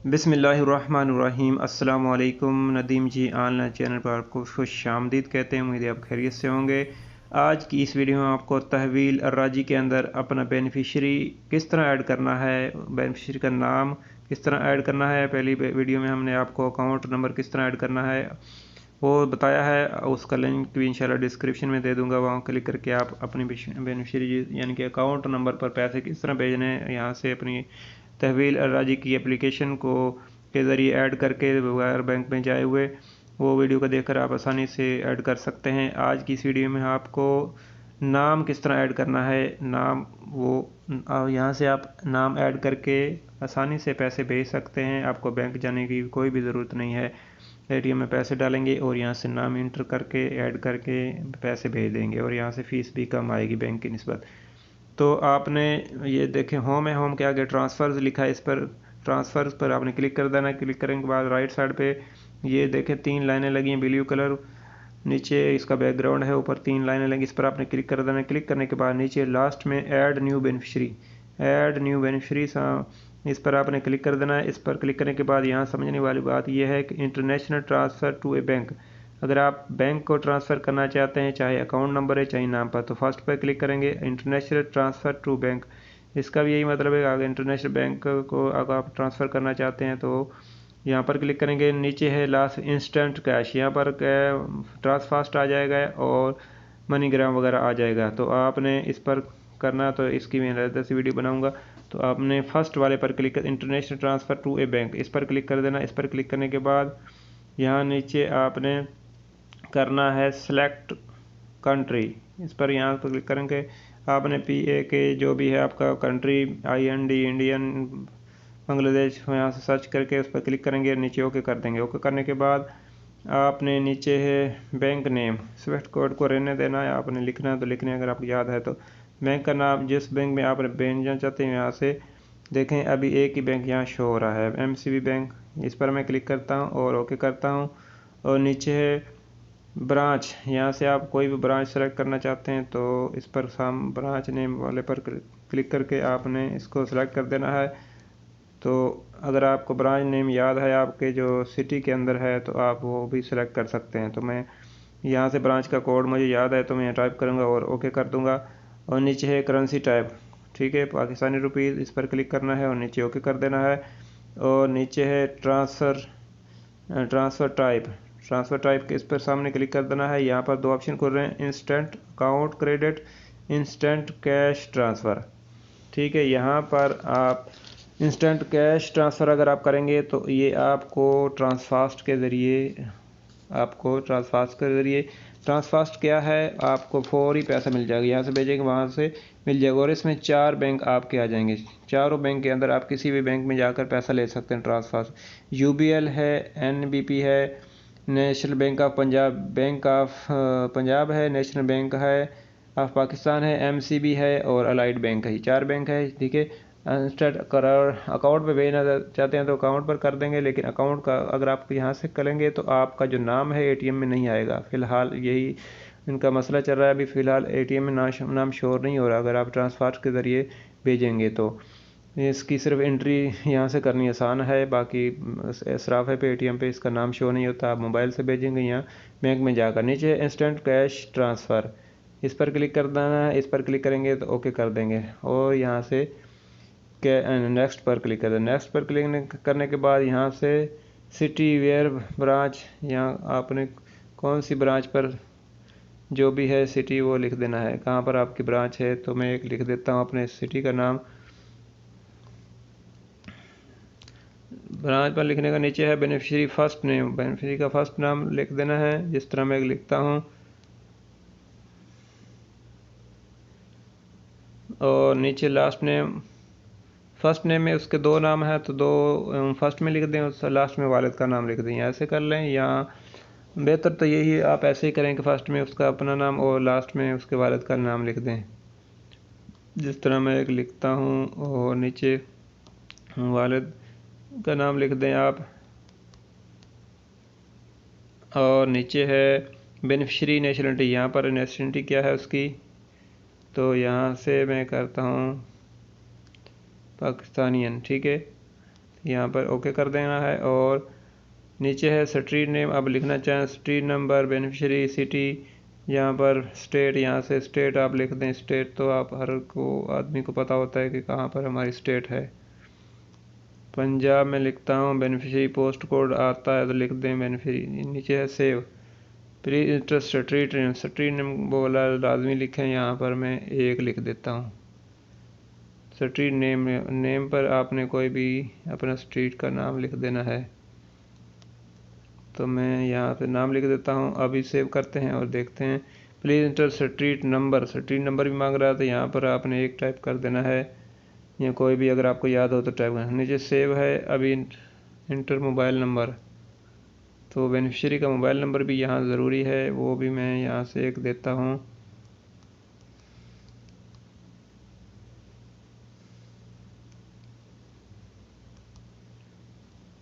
बिस्मिल्लाहिर्रहमानिर्रहीम। अस्सलाम वालेकुम। नदीम जी ऑनलाइन चैनल पर आपको खुश आमदीद कहते हैं। उम्मीद है आप खैरियत से होंगे। आज की इस वीडियो में आपको तहवील अर्राजी के अंदर अपना बेनिफिशियरी किस तरह ऐड करना है, बेनिफिशियरी का नाम किस तरह ऐड करना है। पहली वीडियो में हमने आपको अकाउंट नंबर किस तरह ऐड करना है वो बताया है। उसका लिंक भी इंशाल्लाह डिस्क्रिप्शन में दे दूंगा। वहाँ क्लिक करके आप अपनी बेनिफिशियरी यानी कि अकाउंट नंबर पर पैसे किस तरह भेजने हैं यहाँ से अपनी तहवील अर्राजी की एप्लीकेशन को के ज़रिए ऐड करके बगैर बैंक में जाए हुए वो वीडियो को देखकर आप आसानी से ऐड कर सकते हैं। आज की इस वीडियो में आपको नाम किस तरह ऐड करना है, नाम वो यहाँ से आप नाम ऐड करके आसानी से पैसे भेज सकते हैं। आपको बैंक जाने की कोई भी ज़रूरत नहीं है। एटीएम में पैसे डालेंगे और यहाँ से नाम इंटर करके ऐड करके पैसे भेज देंगे और यहाँ से फ़ीस भी कम आएगी बैंक की निस्बत। तो आपने ये देखें होम है, होम के आगे ट्रांसफ़र्स लिखा है, इस पर ट्रांसफ़र्स पर आपने क्लिक कर देना है। क्लिक करने के बाद राइट साइड पे ये देखें 3 लाइनें लगी हैं ब्लू कलर, नीचे इसका बैकग्राउंड है, ऊपर 3 लाइनें लगी, इस पर आपने क्लिक कर देना है। क्लिक करने के बाद नीचे लास्ट में ऐड न्यू बेनिफिशरी इस पर आपने क्लिक कर देना है। इस पर क्लिक करने के बाद यहाँ समझने वाली बात यह है कि international transfer to a bank, अगर आप बैंक को ट्रांसफ़र करना चाहते हैं, चाहे अकाउंट नंबर है चाहे नाम पर, तो फर्स्ट पर क्लिक करेंगे इंटरनेशनल ट्रांसफ़र टू बैंक। इसका भी यही मतलब है, अगर इंटरनेशनल बैंक को अगर आप ट्रांसफ़र करना चाहते हैं तो यहाँ पर क्लिक करेंगे। नीचे है लास्ट इंस्टेंट कैश, यहाँ पर ट्रांसफास्ट आ जाएगा और मनीग्राम वगैरह आ जाएगा। तो आपने इस पर करना, तो इसकी मैं अलग से वीडियो बनाऊंगा। तो आपने फर्स्ट वाले पर क्लिक कर international transfer to a bank, इस पर क्लिक कर देना। इस पर क्लिक करने के बाद यहाँ नीचे आपने करना है सेलेक्ट कंट्री, इस पर यहाँ पर क्लिक करेंगे। आपने PA के जो भी है आपका कंट्री IND इंडियन बांग्लादेश यहाँ से सर्च करके उस पर क्लिक करेंगे, नीचे ओके कर देंगे। ओके करने के बाद आपने नीचे है बैंक नेम, स्विफ्ट कोड को रहने देना है, आपने लिखना है तो लिखने, अगर आपको याद है तो। बैंक का नाम जिस बैंक में आप भेजना चाहते हैं यहाँ से देखें, अभी एक ही बैंक यहाँ शो हो रहा है MCB बैंक, इस पर मैं क्लिक करता हूँ और ओके करता हूँ। और नीचे है ब्रांच, यहाँ से आप कोई भी ब्रांच सेलेक्ट करना चाहते हैं तो इस पर ब्रांच नेम वाले पर क्लिक करके आपने इसको सेलेक्ट कर देना है। तो अगर आपको ब्रांच नेम याद है आपके जो सिटी के अंदर है तो आप वो भी सिलेक्ट कर सकते हैं। तो मैं यहाँ से ब्रांच का कोड मुझे याद है तो मैं टाइप करूँगा और ओके कर दूँगा। और नीचे है करेंसी टाइप, ठीक है, पाकिस्तानी रुपीज़, इस पर क्लिक करना है और नीचे ओके कर देना है। और नीचे है ट्रांसफ़र टाइप के, इस पर सामने क्लिक कर देना है। यहाँ पर 2 ऑप्शन खुल रहे हैं, instant account credit, instant cash transfer. ठीक है, यहाँ पर आप इंस्टेंट कैश ट्रांसफ़र अगर आप करेंगे तो ये आपको ट्रांसफास्ट के ज़रिए ट्रांसफास्ट क्या है, आपको फौरी पैसा मिल जाएगा। यहाँ से भेजेंगे वहाँ से मिल जाएगा। और इसमें 4 बैंक आपके आ जाएंगे, चारों बैंक के अंदर आप किसी भी बैंक में जाकर पैसा ले सकते हैं ट्रांसफास्ट। UBL है, NBP है, नेशनल बैंक ऑफ पंजाब है, नेशनल बैंक है ऑफ पाकिस्तान है, MCB है और अलाइड बैंक है, 4 बैंक है। ठीक है, इंस्टेंट अकाउंट पे भेजना चाहते हैं तो अकाउंट पर कर देंगे, लेकिन अकाउंट का अगर आप यहाँ से करेंगे तो आपका जो नाम है ATM में नहीं आएगा। फ़िलहाल यही इनका मसला चल रहा है, अभी फ़िलहाल ATM में नाम शोर नहीं हो रहा। अगर आप ट्रांसफ़र के ज़रिए भेजेंगे तो इसकी सिर्फ एंट्री यहाँ से करनी आसान है, बाकी इसराफ है पे ATM पे इसका नाम शो नहीं होता। आप मोबाइल से भेजेंगे यहाँ बैंक में जाकर। नीचे इंस्टेंट कैश ट्रांसफ़र, इस पर क्लिक कर देना है। इस पर क्लिक करेंगे तो ओके कर देंगे और यहाँ से नेक्स्ट पर क्लिक कर दें। नेक्स्ट पर क्लिक करने के बाद यहाँ से सिटी वेयर ब्रांच, यहाँ आपने कौन सी ब्रांच पर जो भी है सिटी वो लिख देना है, कहाँ पर आपकी ब्रांच है। तो मैं एक लिख देता हूँ अपने सिटी का नाम, ब्रांच पर लिखने का नीचे है बेनिफिशियरी फर्स्ट नेम, बेनिफिशियरी का फर्स्ट नाम लिख देना है, जिस तरह मैं लिखता हूँ। और नीचे लास्ट नेम, फर्स्ट नेम में उसके 2 नाम है तो 2 फर्स्ट में लिख दें, उस लास्ट में वालिद का नाम लिख दें, ऐसे कर लें। या बेहतर तो यही आप ऐसे ही करें कि फर्स्ट में उसका अपना नाम और लास्ट में उसके वालिद का नाम लिख दें, जिस तरह मैं एक लिखता हूँ। और नीचे वालिद का नाम लिख दें आप। और नीचे है बेनिफिशियरी नेशनलिटी, यहाँ पर नेशनलिटी क्या है उसकी, तो यहाँ से मैं करता हूँ पाकिस्तानियन। ठीक है, यहाँ पर ओके कर देना है। और नीचे है स्ट्रीट नेम, अब लिखना चाहें स्ट्रीट नंबर, बेनिफिशियरी, सिटी, यहाँ पर स्टेट, यहाँ से स्टेट आप लिख दें। स्टेट तो आप हर को आदमी को पता होता है कि कहाँ पर हमारी स्टेट है। पंजाब में लिखता हूँ। बेनिफिशियरी पोस्ट कोड आता है तो लिख दें बेनिफिशियरी। नीचे है save, please inter street name, street name बोला लाजमी लिखें, यहाँ पर मैं 1 लिख देता हूँ। स्ट्रीट नेम पर आपने कोई भी अपना स्ट्रीट का नाम लिख देना है। तो मैं यहाँ पे नाम लिख देता हूँ। अभी सेव करते हैं और देखते हैं। प्लीज़ इंटर स्ट्रीट नंबर भी मांग रहा है तो यहाँ पर आपने 1 टाइप कर देना है, या कोई भी अगर आपको याद हो तो टाइप करना। नीचे सेव है। अभी इंटर मोबाइल नंबर, तो बेनिफिशियरी का मोबाइल नंबर भी यहाँ ज़रूरी है, वो भी मैं यहाँ से 1 देता हूँ।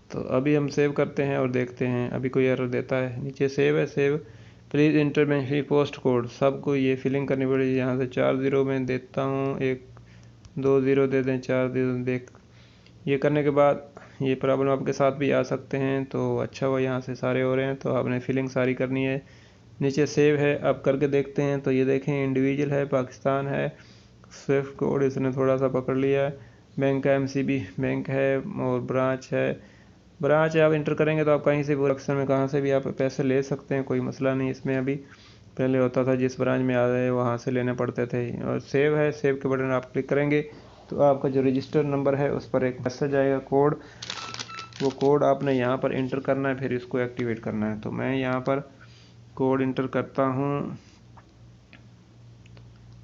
तो अभी हम सेव करते हैं और देखते हैं अभी कोई एरर देता है। नीचे सेव है। Save, please inter beneficiary post code, सबको ये फिलिंग करनी पड़ेगी। यहाँ से 4 0 में देता हूँ, 1 2 0 दे दें, 4 0 देख। ये करने के बाद ये प्रॉब्लम आपके साथ भी आ सकते हैं, तो अच्छा हुआ यहाँ से सारे हो रहे हैं, तो आपने फिलिंग सारी करनी है। नीचे सेव है। अब करके देखते हैं तो ये देखें इंडिविजुअल है, पाकिस्तान है, स्विफ्ट कोड इसने थोड़ा सा पकड़ लिया है। बैंक का MCB बैंक है और ब्रांच है। ब्रांच आप इंटर करेंगे तो आप कहीं से भी अक्सर में कहाँ से भी आप पैसे ले सकते हैं, कोई मसला नहीं इसमें। अभी पहले होता था जिस ब्रांच में आ गए वहाँ से लेने पड़ते थे। और सेव है। सेव के बटन आप क्लिक करेंगे तो आपका जो रजिस्टर नंबर है उस पर एक मैसेज आएगा कोड, वो कोड आपने यहाँ पर इंटर करना है, फिर इसको एक्टिवेट करना है। तो मैं यहाँ पर कोड इंटर करता हूँ।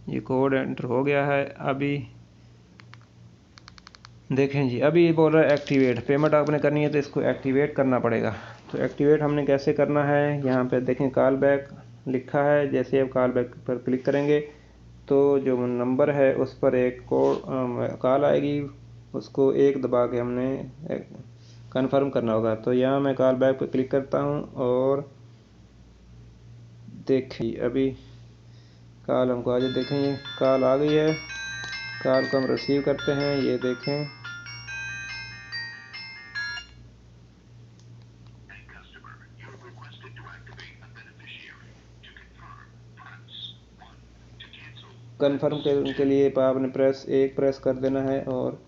ये कोड एंटर हो गया है। अभी देखें जी, अभी बोल रहा है एक्टिवेट, पेमेंट आपने करनी है तो इसको एक्टिवेट करना पड़ेगा। तो एक्टिवेट हमने कैसे करना है, यहाँ पे देखें कॉल बैक लिखा है। जैसे आप कॉल बैक पर क्लिक करेंगे तो जो नंबर है उस पर एक कॉल आएगी, उसको 1 दबा के हमने कन्फर्म करना होगा। तो यहाँ मैं कॉल बैक पर क्लिक करता हूँ और देखिए अभी कॉल हमको आज देखें, ये कॉल आ गई है। कॉल को हम रिसीव करते हैं। ये देखें कन्फर्म के लिए आपने एक प्रेस कर देना है, और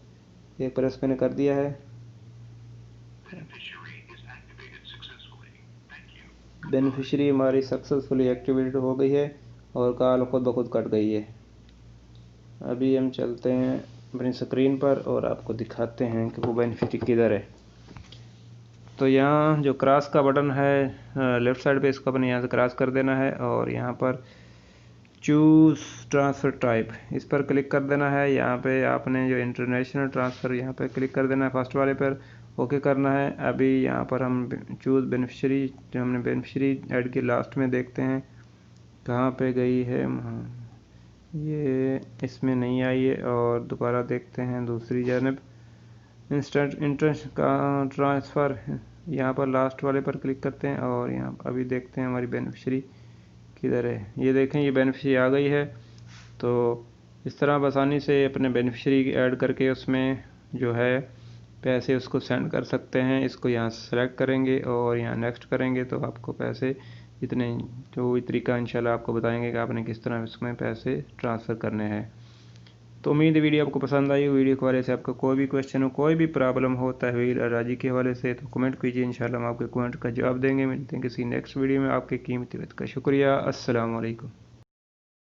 1 प्रेस मैंने कर दिया है। बेनिफिशियरी हमारी सक्सेसफुली एक्टिवेट हो गई है और कॉल खुद ब खुद कट गई है। अभी हम चलते हैं अपनी स्क्रीन पर और आपको दिखाते हैं कि वो बेनिफिशियरी किधर है। तो यहाँ जो क्रॉस का बटन है लेफ़्ट साइड पे, इसको अपने यहाँ से क्रॉस कर देना है और यहाँ पर चूज़ ट्रांसफ़र टाइप, इस पर क्लिक कर देना है। यहाँ पे आपने जो इंटरनेशनल ट्रांसफ़र यहाँ पे क्लिक कर देना है, फर्स्ट वाले पर ओके करना है। अभी यहाँ पर हम चूज़ बेनिफिशियरी, जो हमने बेनिफिशियरी ऐड की लास्ट में देखते हैं कहाँ पे गई है, ये इसमें नहीं आई है। और दोबारा देखते हैं दूसरी जानब, इंस्टेंट इंटरेस्ट का ट्रांसफ़र, यहाँ पर लास्ट वाले पर क्लिक करते हैं और यहाँ अभी देखते हैं हमारी बेनिफिशियरी किधर है। ये देखें ये बेनिफिशियरी आ गई है। तो इस तरह आसानी से अपने बेनिफिशियरी ऐड करके उसमें जो है पैसे उसको सेंड कर सकते हैं। इसको यहाँ सेलेक्ट करेंगे और यहाँ नेक्स्ट करेंगे तो आपको पैसे इतने, जो भी तरीका इंशाल्लाह आपको बताएंगे कि आपने किस तरह इसमें पैसे ट्रांसफ़र करने हैं। तो उम्मीद है वीडियो आपको पसंद आई। वीडियो के हवाले से आपका कोई भी क्वेश्चन हो, कोई भी प्रॉब्लम हो तहवील अलराजी के हवाले से, तो कमेंट कीजिए, इंशाल्लाह हम आपके कमेंट का जवाब देंगे। मिलते हैं किसी नेक्स्ट वीडियो में। आपके कीमती वक्त का शुक्रिया। अस्सलाम वालेकुम।